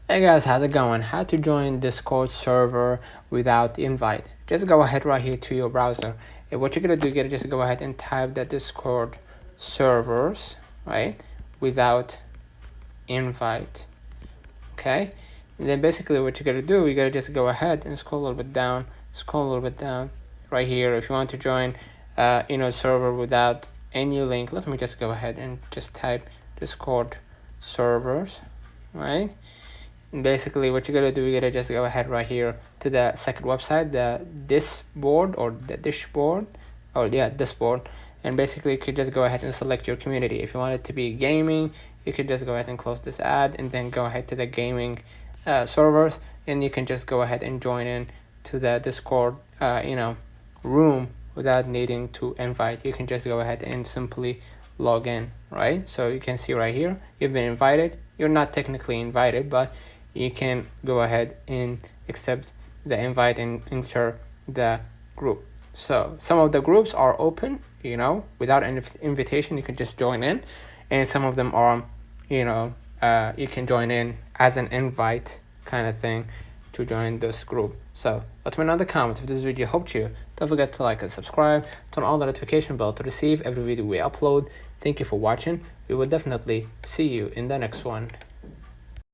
Hey guys, how's it going? How to join Discord server without invite? Just go ahead right here to your browser. And what you're gonna do, you're gonna just go ahead and type the Discord servers, right? Without invite. Okay? And then basically what you're gonna do, you gotta just go ahead and scroll a little bit down, right here. If you want to join server without any link, let me just go ahead and just type Discord servers, right? And basically what you're gonna do, you're gonna just go ahead right here to the second website, the Disboard or the Dishboard, or yeah, Disboard. And basically you could just go ahead and select your community. If you want it to be gaming, you could just go ahead and close this ad and then go ahead to the gaming servers, and you can just go ahead and join in to the Discord room without needing to invite. You can just go ahead and simply log in, right? So you can see right here, you've been invited. You're not technically invited, but you can go ahead and accept the invite and enter the group. So some of the groups are open, without an invitation. You can just join in, and some of them are, you can join in as an invite kind of thing to join this group. So let me know in the comments if this video helped you. Don't forget to like and subscribe, turn on the notification bell to receive every video we upload. Thank you for watching. We will definitely see you in the next one.